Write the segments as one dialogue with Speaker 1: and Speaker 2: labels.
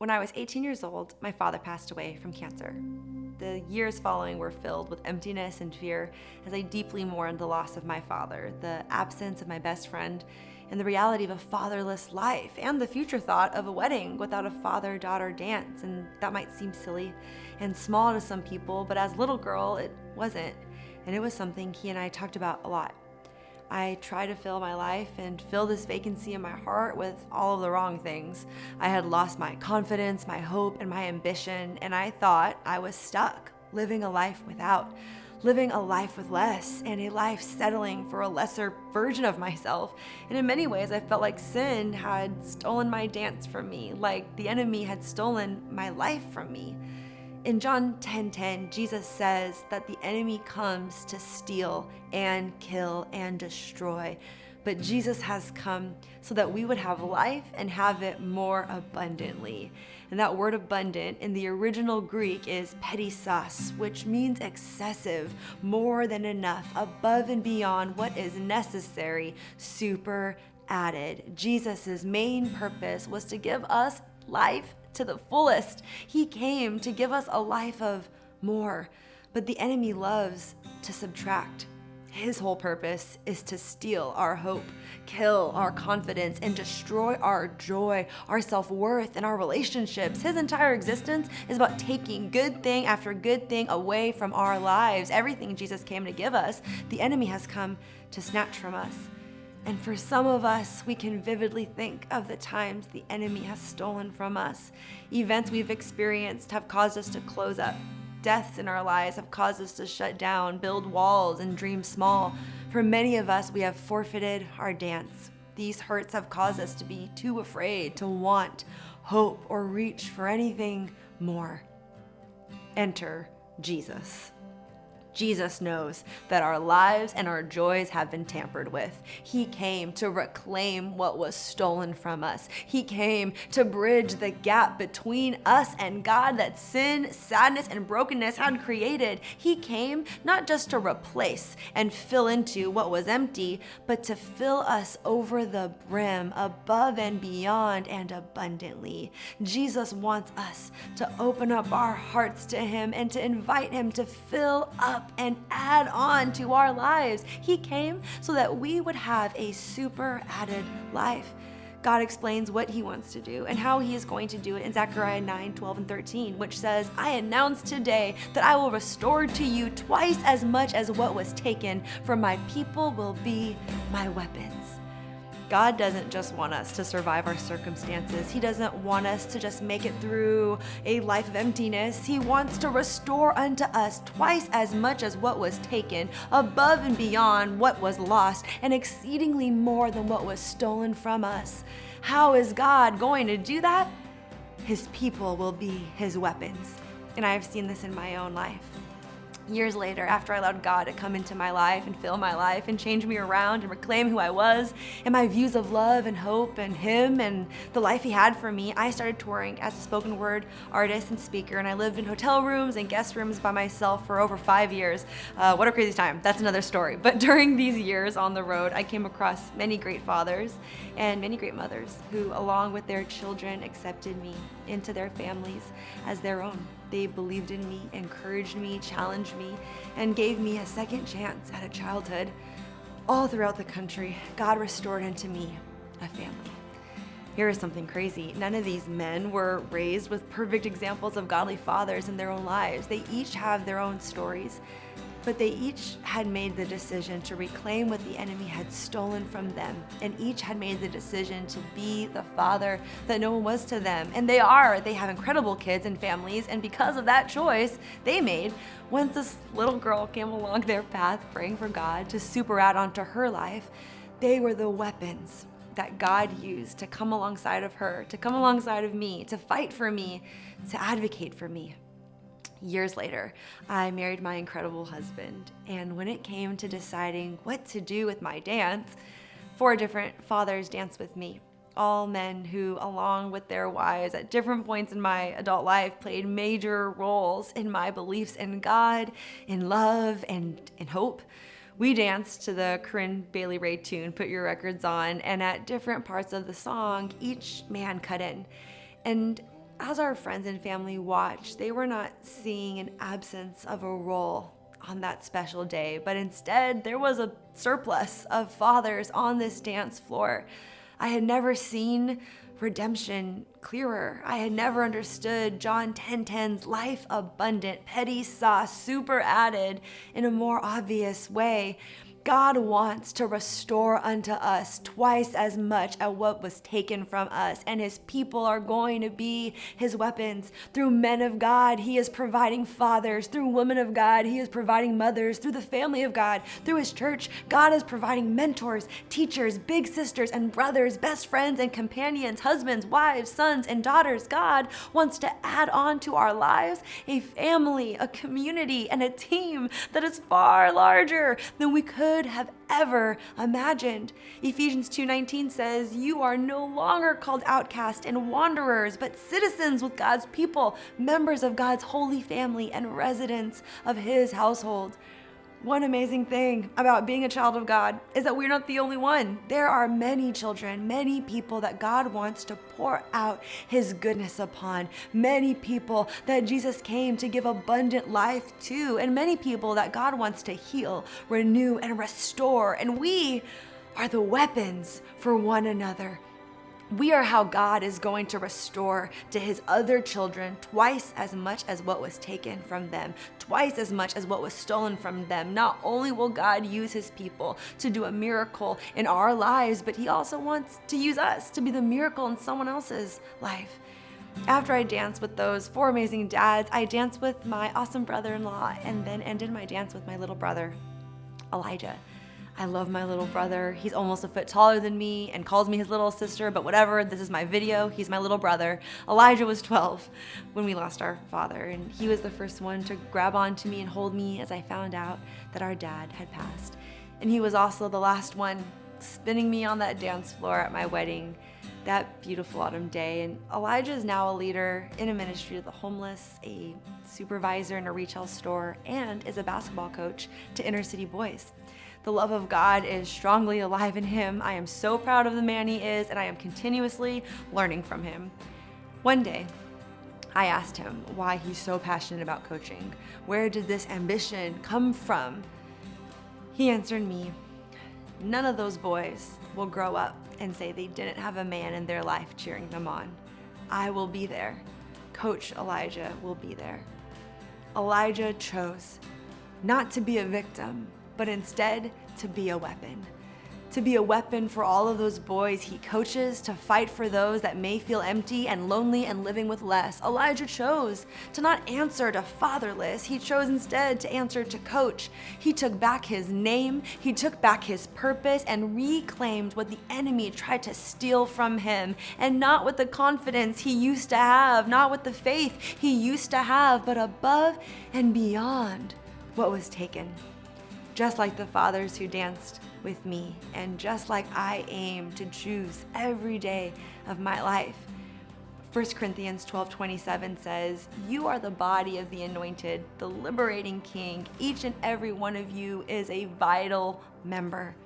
Speaker 1: When I was 18 years old, my father passed away from cancer. The years following were filled with emptiness and fear as I deeply mourned the loss of my father, the absence of my best friend, and the reality of a fatherless life, and the future thought of a wedding without a father-daughter dance. And that might seem silly and small to some people, but as a little girl, it wasn't. And it was something he and I talked about a lot. I tried to fill my life and fill this vacancy in my heart with all of the wrong things. I had lost my confidence, my hope, and my ambition, and I thought I was stuck, living a life without, living a life with less, and a life settling for a lesser version of myself. And in many ways, I felt like sin had stolen my dance from me, like the enemy had stolen my life from me. In John 10:10, Jesus says that the enemy comes to steal and kill and destroy. But Jesus has come so that we would have life and have it more abundantly. And that word abundant in the original Greek is perissos, which means excessive, more than enough, above and beyond what is necessary, super added. Jesus' main purpose was to give us life to the fullest. He came to give us a life of more, but the enemy loves to subtract. His whole purpose is to steal our hope, kill our confidence, and destroy our joy, our self-worth, and our relationships. His entire existence is about taking good thing after good thing away from our lives. Everything Jesus came to give us, the enemy has come to snatch from us. And for some of us, we can vividly think of the times the enemy has stolen from us. Events we've experienced have caused us to close up. Deaths in our lives have caused us to shut down, build walls, and dream small. For many of us, we have forfeited our dance. These hurts have caused us to be too afraid to want, hope, or reach for anything more. Enter Jesus. Jesus knows that our lives and our joys have been tampered with. He came to reclaim what was stolen from us. He came to bridge the gap between us and God that sin, sadness, and brokenness had created. He came not just to replace and fill into what was empty, but to fill us over the brim, above and beyond and abundantly. Jesus wants us to open up our hearts to Him and to invite Him to fill up and add on to our lives. He came so that we would have a super added life. God explains what He wants to do and how He is going to do it in Zechariah 9:12 and 13, which says, "I announce today that I will restore to you twice as much as what was taken, for my people will be my weapons." God doesn't just want us to survive our circumstances. He doesn't want us to just make it through a life of emptiness. He wants to restore unto us twice as much as what was taken, above and beyond what was lost, and exceedingly more than what was stolen from us. How is God going to do that? His people will be His weapons. And I have seen this in my own life. Years later, after I allowed God to come into my life and fill my life and change me around and reclaim who I was and my views of love and hope and Him and the life He had for me, I started touring as a spoken word artist and speaker, and I lived in hotel rooms and guest rooms by myself for over 5 years. What a crazy time. That's another story. But during these years on the road, I came across many great fathers and many great mothers who, along with their children, accepted me into their families as their own. They believed in me, encouraged me, challenged me, and gave me a second chance at a childhood. All throughout the country, God restored unto me a family. Here is something crazy. None of these men were raised with perfect examples of godly fathers in their own lives. They each have their own stories, but they each had made the decision to reclaim what the enemy had stolen from them, and each had made the decision to be the father that no one was to them. And they have incredible kids and families, and because of that choice they made, once this little girl came along their path praying for God to super add onto her life, they were the weapons that God used to come alongside of her, to come alongside of me, to fight for me, to advocate for me. Years later, I married my incredible husband, and when it came to deciding what to do with my dance, 4 different fathers danced with me. All men who, along with their wives at different points in my adult life, played major roles in my beliefs in God, in love, and in hope. We danced to the Corinne Bailey Rae tune, Put Your Records On, and at different parts of the song, each man cut in. And as our friends and family watched, they were not seeing an absence of a role on that special day, but instead there was a surplus of fathers on this dance floor. I had never seen redemption clearer. I had never understood John 10:10's life abundant, petty sauce, super added in a more obvious way. God wants to restore unto us twice as much as what was taken from us, and his people are going to be his weapons. Through men of God, he is providing fathers. Through women of God, he is providing mothers. Through the family of God, through his church, God is providing mentors, teachers, big sisters and brothers, best friends and companions, husbands, wives, sons and daughters. God wants to add on to our lives a family, a community, and a team that is far larger than we could have ever imagined. Ephesians 2:19 says, "You are no longer called outcasts and wanderers, but citizens with God's people, members of God's holy family, and residents of his household." One amazing thing about being a child of God is that we're not the only one. There are many children, many people that God wants to pour out his goodness upon, many people that Jesus came to give abundant life to, and many people that God wants to heal, renew, and restore. And we are the weapons for one another. We are how God is going to restore to his other children twice as much as what was taken from them, twice as much as what was stolen from them. Not only will God use his people to do a miracle in our lives, but he also wants to use us to be the miracle in someone else's life. After I danced with those 4 amazing dads, I danced with my awesome brother-in-law and then ended my dance with my little brother, Elijah. I love my little brother. He's almost a foot taller than me and calls me his little sister, but whatever, this is my video. He's my little brother. Elijah was 12 when we lost our father, and he was the first one to grab onto me and hold me as I found out that our dad had passed. And he was also the last one spinning me on that dance floor at my wedding that beautiful autumn day. And Elijah is now a leader in a ministry to the homeless, a supervisor in a retail store, and is a basketball coach to inner city boys. The love of God is strongly alive in him. I am so proud of the man he is, and I am continuously learning from him. One day, I asked him why he's so passionate about coaching. Where did this ambition come from? He answered me, "None of those boys will grow up and say they didn't have a man in their life cheering them on. I will be there. Coach Elijah will be there." Elijah chose not to be a victim, but instead to be a weapon. To be a weapon for all of those boys he coaches, to fight for those that may feel empty and lonely and living with less. Elijah chose to not answer to fatherless. He chose instead to answer to coach. He took back his name, he took back his purpose, and reclaimed what the enemy tried to steal from him. And not with the confidence he used to have, not with the faith he used to have, but above and beyond what was taken. Just like the fathers who danced with me, and just like I aim to choose every day of my life. 1 Corinthians 12:27 says, "You are the body of the anointed, the liberating king. Each and every one of you is a vital member."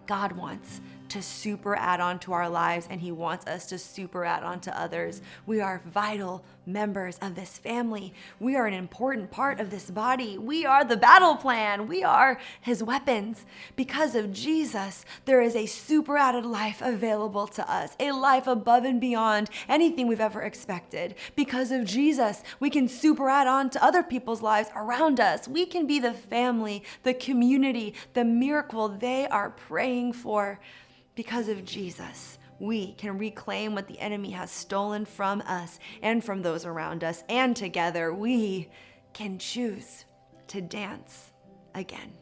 Speaker 1: God wants to super add on to our lives, and he wants us to super add on to others. We are vital members of this family. We are an important part of this body. We are the battle plan. We are his weapons. Because of Jesus, there is a super added life available to us, a life above and beyond anything we've ever expected. Because of Jesus, we can super add on to other people's lives around us. We can be the family, the community, the miracle they are praying for. Because of Jesus, we can reclaim what the enemy has stolen from us and from those around us, and together we can choose to dance again.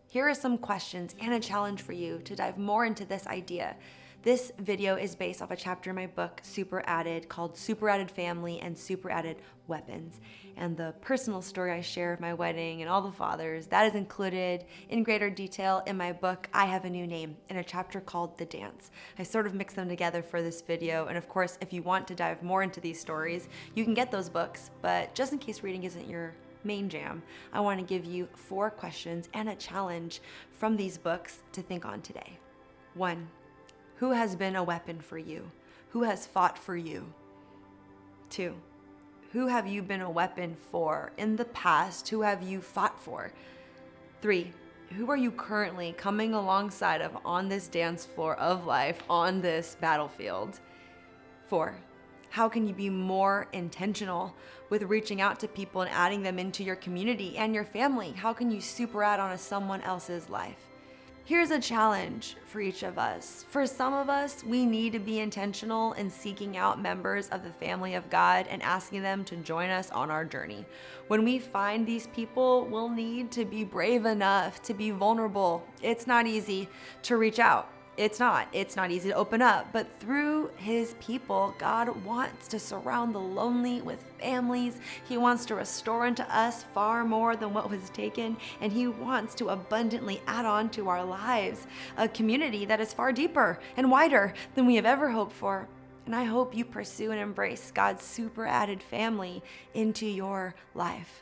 Speaker 1: Here are some questions and a challenge for you to dive more into this idea. This video is based off a chapter in my book, Super Added, called Super Added Family and Super Added Weapons. And the personal story I share of my wedding and all the fathers, that is included in greater detail in my book, I Have a New Name, in a chapter called The Dance. I sort of mixed them together for this video. And of course, if you want to dive more into these stories, you can get those books. But just in case reading isn't your main jam, I want to give you 4 questions and a challenge from these books to think on today. 1. Who has been a weapon for you? Who has fought for you? 2, who have you been a weapon for in the past? Who have you fought for? 3, who are you currently coming alongside of on this dance floor of life, on this battlefield? 4, how can you be more intentional with reaching out to people and adding them into your community and your family? How can you super add on to someone else's life? Here's a challenge for each of us. For some of us, we need to be intentional in seeking out members of the family of God and asking them to join us on our journey. When we find these people, we'll need to be brave enough to be vulnerable. It's not easy to reach out. It's not easy to open up, but through his people, God wants to surround the lonely with families. He wants to restore unto us far more than what was taken, and he wants to abundantly add on to our lives a community that is far deeper and wider than we have ever hoped for. And I hope you pursue and embrace God's super added family into your life.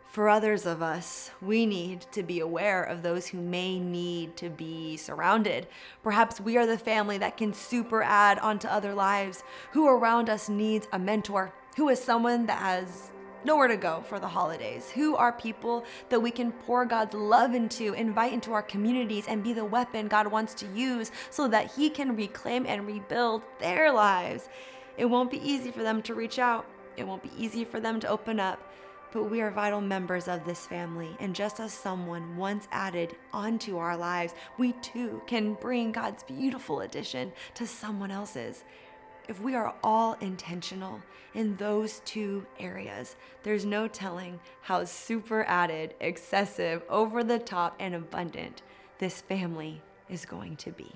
Speaker 1: For others of us, we need to be aware of those who may need to be surrounded. Perhaps we are the family that can super add onto other lives. Who around us needs a mentor? Who is someone that has nowhere to go for the holidays? Who are people that we can pour God's love into, invite into our communities, and be the weapon God wants to use so that he can reclaim and rebuild their lives? It won't be easy for them to reach out. It won't be easy for them to open up. But we are vital members of this family, and just as someone once added onto our lives, we too can bring God's beautiful addition to someone else's. If we are all intentional in those 2 areas, there's no telling how super added, excessive, over the top, and abundant this family is going to be.